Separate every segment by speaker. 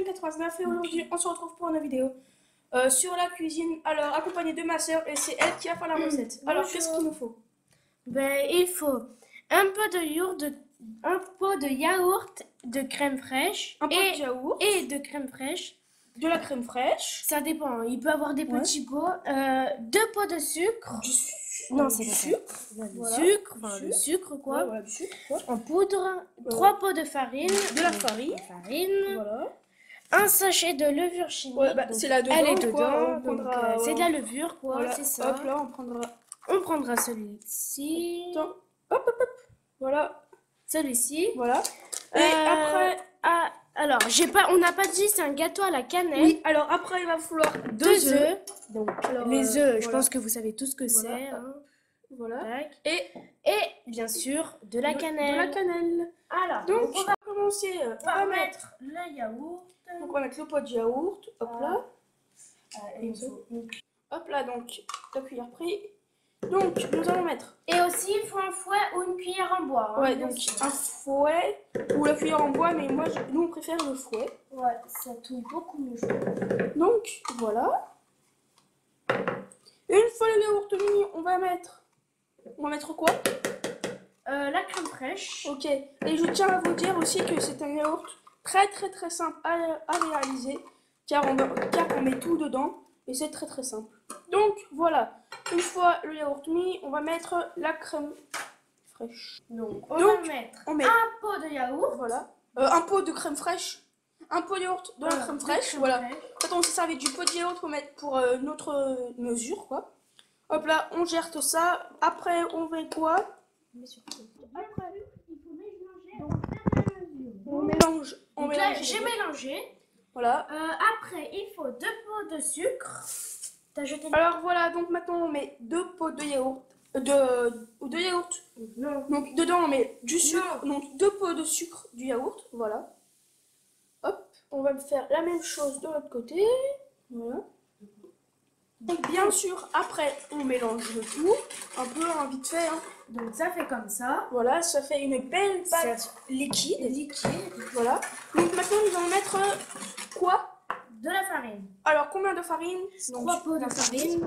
Speaker 1: Camille89 et aujourd'hui on se retrouve pour une vidéo sur la cuisine. Alors accompagnée de ma soeur et c'est elle qui a fait la recette. Alors qu'est-ce qu'il nous faut?
Speaker 2: Il faut un pot de yaourt, de crème fraîche
Speaker 1: Un pot de yaourt
Speaker 2: et de crème fraîche.
Speaker 1: De la crème fraîche.
Speaker 2: Ça dépend, il peut avoir des petits pots. 2 pots de sucre.
Speaker 1: Non, c'est du sucre.
Speaker 2: Le sucre quoi.
Speaker 1: Ouais, voilà, du sucre quoi.
Speaker 2: En poudre. 3 pots de farine.
Speaker 1: De la farine.
Speaker 2: Voilà. Un sachet de levure chimique.
Speaker 1: Ouais, c'est là dedans.
Speaker 2: Elle est dedans.
Speaker 1: Quoi.
Speaker 2: C'est de la levure quoi.
Speaker 1: Voilà.
Speaker 2: C'est ça.
Speaker 1: Hop là,
Speaker 2: on prendra celui-ci.
Speaker 1: Hop, hop, hop. Voilà.
Speaker 2: Celui-ci.
Speaker 1: Voilà. Et après.
Speaker 2: Alors, on n'a pas dit, c'est un gâteau à la cannelle.
Speaker 1: Oui, alors après, il va falloir
Speaker 2: 2 œufs. Donc, les œufs, je
Speaker 1: voilà.
Speaker 2: pense que vous savez tout ce que c'est. Hein.
Speaker 1: Voilà.
Speaker 2: Et bien sûr, de la cannelle.
Speaker 1: De la cannelle.
Speaker 2: Alors,
Speaker 1: donc on va commencer
Speaker 2: par mettre le yaourt.
Speaker 1: Donc, on va mettre le pot de yaourt. Hop là. Hop là, donc, la cuillère prise. Donc, nous allons mettre.
Speaker 2: Et aussi, il faut un fouet ou une cuillère en bois. Hein,
Speaker 1: ouais, donc un fouet ou la cuillère en bois, mais nous on préfère le fouet.
Speaker 2: Ouais, ça touille beaucoup mieux.
Speaker 1: Donc, voilà. Une fois le yaourt mis, on va mettre quoi?
Speaker 2: La crème fraîche.
Speaker 1: Ok, et je tiens à vous dire aussi que c'est un yaourt très simple à réaliser, car on met tout dedans et c'est très simple. Donc voilà, une fois le yaourt mis, on va mettre la crème fraîche.
Speaker 2: Donc on met un pot de yaourt.
Speaker 1: Voilà, un pot de crème fraîche, un pot de yaourt de la crème fraîche. Voilà. En fait, on s'est servi du pot de yaourt pour mettre pour notre mesure quoi. Hop là, on gère tout ça. Après, on met quoi?
Speaker 2: Après, il faut mélanger.
Speaker 1: On mélange.
Speaker 2: Donc là, j'ai mélangé.
Speaker 1: Voilà.
Speaker 2: Après, il faut 2 pots de sucre.
Speaker 1: Alors voilà, donc maintenant on met 2 pots de yaourt. De yaourt.
Speaker 2: Non.
Speaker 1: Donc dedans on met du sucre. Non. Donc 2 pots de sucre, du yaourt. Voilà. Hop, on va faire la même chose de l'autre côté. Voilà. Donc bien sûr, après on mélange le tout. Un peu vite fait. Hein.
Speaker 2: Donc ça fait comme ça.
Speaker 1: Voilà, ça fait une belle pâte liquide. Voilà. Donc maintenant nous allons mettre quoi?
Speaker 2: De la farine.
Speaker 1: Alors combien de farine?
Speaker 2: 3 pots de farine.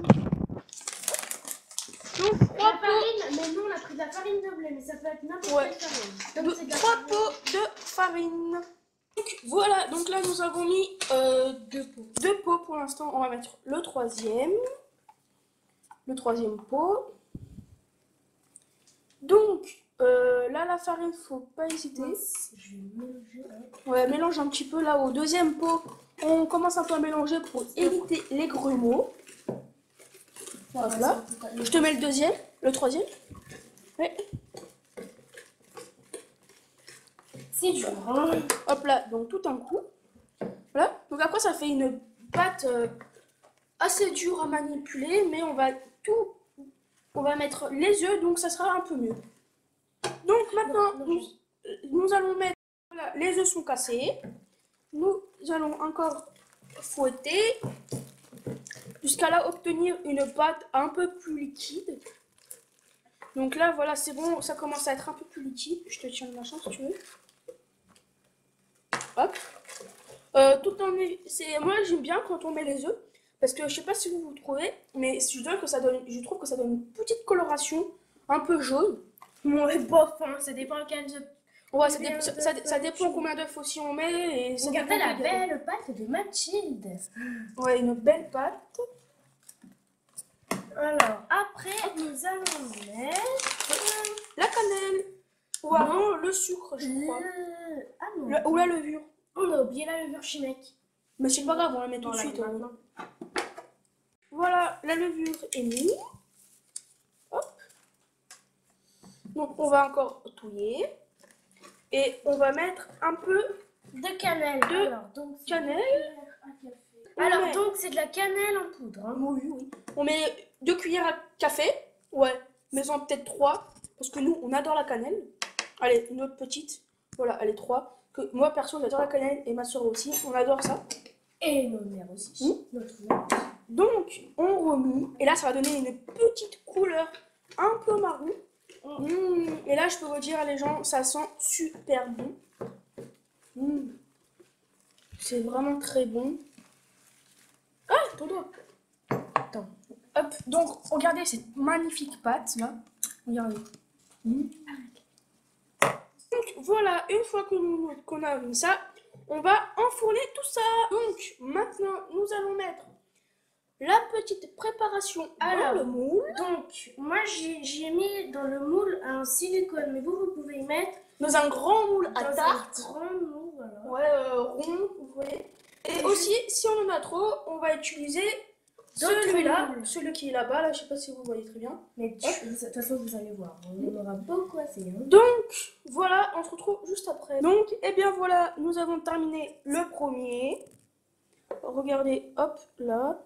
Speaker 1: Donc 3
Speaker 2: farine, mais nous on a pris de la farine de blé, mais ça peut être n'importe quelle farine.
Speaker 1: Donc 3 pots de farine. Donc voilà, donc là nous avons mis 2 pots pour l'instant. On va mettre le troisième pot. Donc là la farine, faut pas hésiter.
Speaker 2: Je vais mélanger.
Speaker 1: Ouais, mélange un petit peu là au deuxième pot. On commence un peu à mélanger pour éviter les grumeaux. Voilà. Je te mets le troisième. Ouais.
Speaker 2: C'est dur.
Speaker 1: Hop là, donc tout un coup. Voilà. Donc après ça fait une pâte assez dure à manipuler, mais on va mettre les œufs, donc ça sera un peu mieux. Donc maintenant, nous allons mettre, voilà, les œufs sont cassés. Nous allons encore fouetter jusqu'à là obtenir une pâte un peu plus liquide. Donc là, voilà, c'est bon, ça commence à être un peu plus liquide. Je te tiens le machin si tu veux. Hop. Moi j'aime bien quand on met les œufs, parce que je sais pas si vous trouvez, mais je trouve que ça donne une petite coloration un peu jaune.
Speaker 2: Ouais, bof, hein, ça dépend quel œuf.
Speaker 1: Ouais, ça dépend combien d'œufs aussi on met. Et
Speaker 2: regardez la belle pâte de Mathilde.
Speaker 1: Ouais, une belle pâte.
Speaker 2: Alors, après, nous allons mettre
Speaker 1: la cannelle. Ou avant le sucre, je crois. Ou la levure.
Speaker 2: On a oublié la levure chimique.
Speaker 1: Mais c'est pas grave, on la met tout de suite. Voilà, la levure est mise. Hop. Donc on va encore touiller. Et on va mettre un peu
Speaker 2: de cannelle. Alors, donc c'est de la cannelle en poudre. Hein.
Speaker 1: Oui. On met 2 cuillères à café. Ouais, mais en peut-être 3. Parce que nous, on adore la cannelle. Allez, une autre petite. Voilà, allez, 3. Moi, perso, j'adore la cannelle et ma soeur aussi. On adore ça.
Speaker 2: Et nos mères aussi.
Speaker 1: Donc, on remet. Et là, ça va donner une petite couleur un peu marron. Et là, je peux vous dire, les gens, ça sent super bon. C'est vraiment très bon. Ah, ton doigt. Attends. Hop, donc regardez cette magnifique pâte là. Regardez. Donc voilà, une fois qu'on a mis ça, on va enfourner tout ça. Donc maintenant, nous allons mettre la petite préparation dans le moule.
Speaker 2: Donc, moi j'ai mis dans le moule un silicone, mais vous pouvez y mettre
Speaker 1: Dans un grand moule à
Speaker 2: dans
Speaker 1: tarte.
Speaker 2: un grand moule, voilà.
Speaker 1: Ouais, rond, vous voyez. Et aussi, si on en a trop, on va utiliser celui-là, celui qui est là-bas, là, je sais pas si vous voyez très bien.
Speaker 2: Mais de toute façon, vous allez voir, on aura beaucoup assez. Hein.
Speaker 1: Donc, voilà, on se retrouve juste après. Donc, eh bien voilà, nous avons terminé le premier. Regardez, hop là.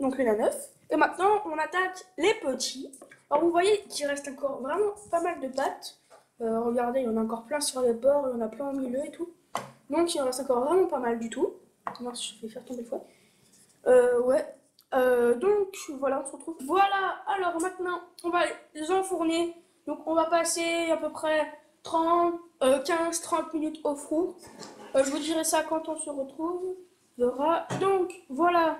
Speaker 1: Donc, il y en a 9. Et maintenant, on attaque les petits. Alors, vous voyez qu'il reste encore vraiment pas mal de pâtes. Regardez, il y en a encore plein sur les bords, il y en a plein au milieu et tout. Donc, il en reste encore vraiment pas mal du tout. Moi, je vais faire tomber le fouet. Ouais. Donc, voilà, on se retrouve. Voilà, alors maintenant, on va les enfourner. Donc, on va passer à peu près 15-30 minutes au four. Je vous dirai ça quand on se retrouve. Donc, voilà.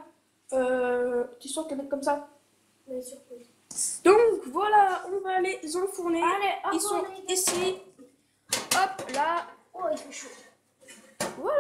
Speaker 1: Tu sens qu'elle est comme ça. Donc, voilà, on va les enfourner.
Speaker 2: Allez,
Speaker 1: Ils sont ici. Hop, là.
Speaker 2: Oh, il fait chaud.
Speaker 1: Voilà.